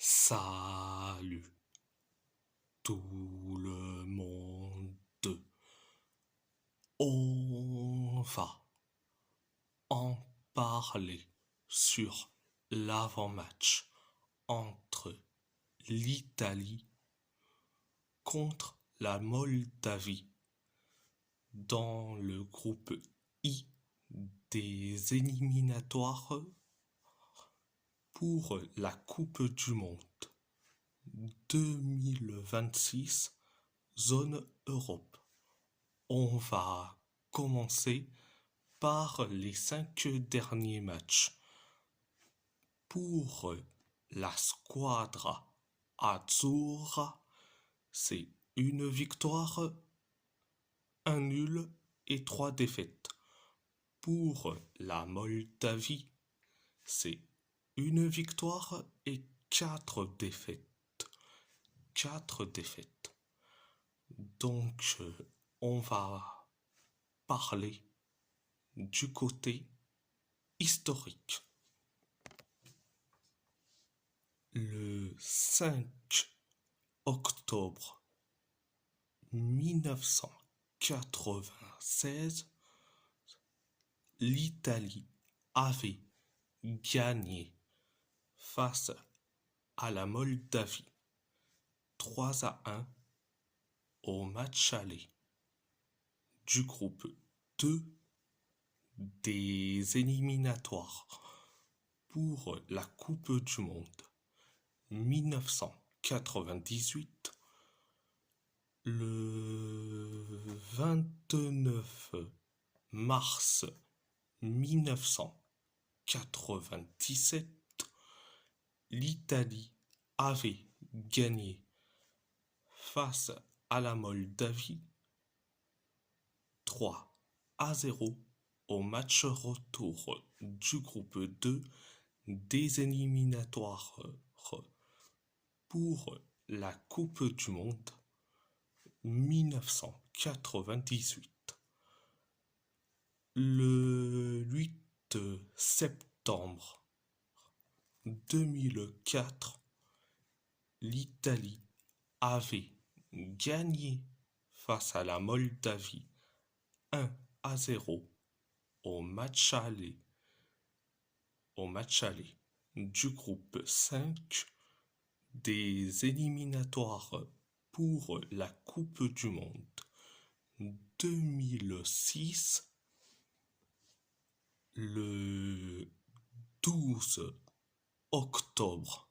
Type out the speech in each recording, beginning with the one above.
Salut tout le monde. On va en parler sur l'avant-match entre l'Italie contre la Moldavie dans le groupe I des éliminatoires pour la Coupe du Monde 2026 zone Europe. On va commencer par les 5 derniers matchs. Pour la squadra azzurra, c'est une victoire, un nul et 3 défaites. Pour la Moldavie, c'est une victoire et 4 défaites. 4 défaites. Donc, on va parler du côté historique. Le 5 octobre 1996, l'Italie avait gagné face à la Moldavie 3-1 au match aller du groupe 2 des éliminatoires pour la Coupe du Monde 1998. Le 29 mars 1997, l'Italie avait gagné face à la Moldavie 3-0 au match retour du groupe 2 des éliminatoires pour la Coupe du Monde 1998. Le 8 septembre 2004, l'Italie avait gagné face à la Moldavie 1-0 au match aller du groupe 5 des éliminatoires pour la Coupe du Monde 2006. Le 12 octobre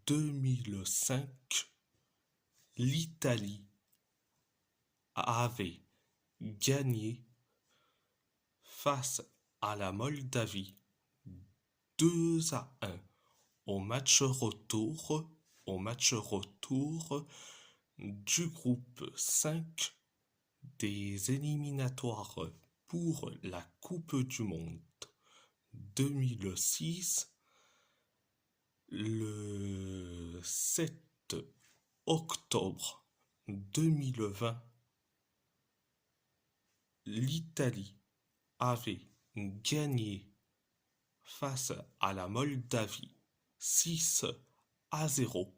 2005, l'Italie avait gagné face à la Moldavie 2-1 au match retour du groupe 5 des éliminatoires pour la Coupe du Monde 2006. Le 7 octobre 2020, l'Italie avait gagné face à la Moldavie 6-0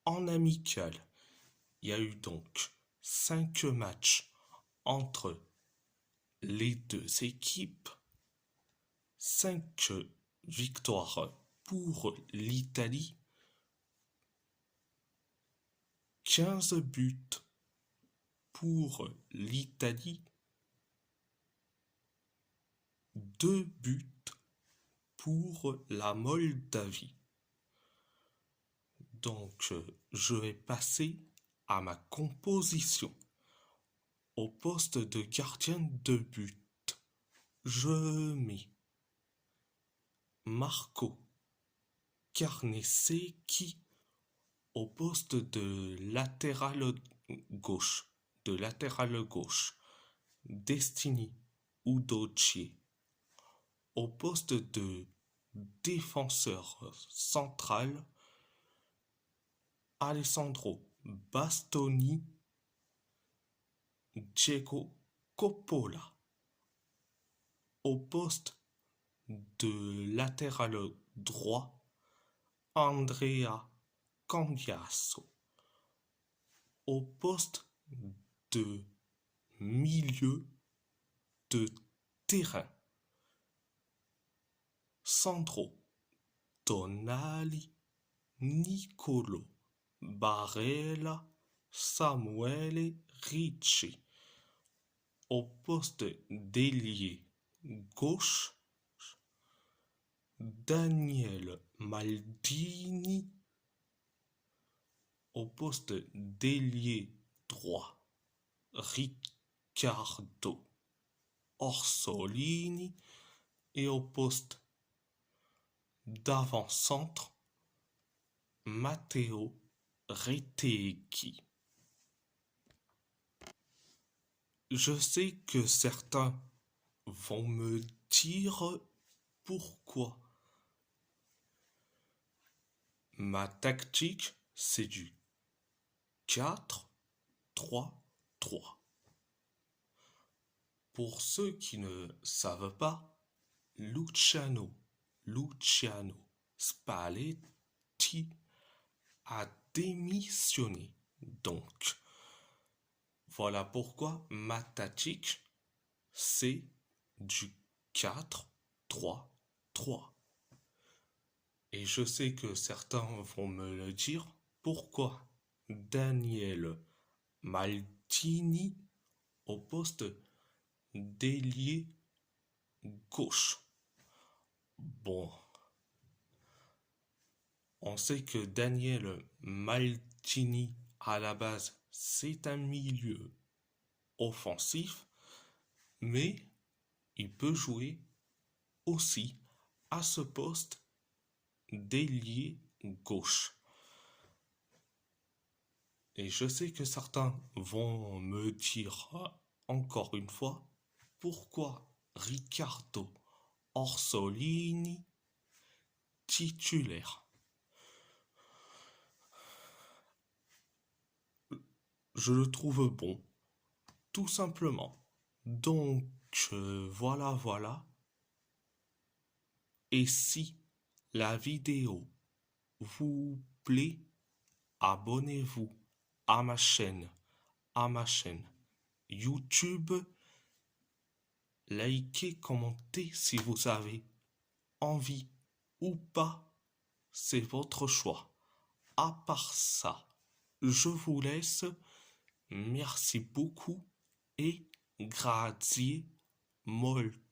en amical. Il y a eu donc 5 matchs entre les deux équipes, 5 victoires pour l'Italie, 15 buts pour l'Italie, 2 buts pour la Moldavie. Donc, je vais passer à ma composition. Au poste de gardien de but, je mets Marco Carnesecchi au poste de latéral gauche, Destiny Udochie au poste de défenseur central, Alessandro Bastoni, Diego Coppola au poste de latéral droit, Andrea Cambiasso au poste de milieu de terrain. Sandro Tonali, Nicolo Barella, Samuele Ricci au poste d'ailier gauche. Daniel Maldini au poste d'ailier droit. Riccardo Orsolini et au poste d'avant-centre Matteo Retegui. Je sais que certains vont me dire pourquoi. Ma tactique, c'est du 4-3-3. Pour ceux qui ne savent pas, Luciano Spalletti a démissionné. Donc, voilà pourquoi ma tactique, c'est du 4-3-3. Et je sais que certains vont me le dire, pourquoi Daniel Maldini au poste d'ailier gauche. Bon, on sait que Daniel Maldini à la base c'est un milieu offensif, mais il peut jouer aussi à ce poste d'ailier gauche. Et je sais que certains vont me dire encore une fois pourquoi Riccardo Orsolini titulaire. Je le trouve bon, tout simplement. Donc voilà. Et si la vidéo vous plaît, abonnez-vous à ma chaîne YouTube. Likez, commentez si vous avez envie ou pas, c'est votre choix. À part ça, je vous laisse. Merci beaucoup et grazie molto.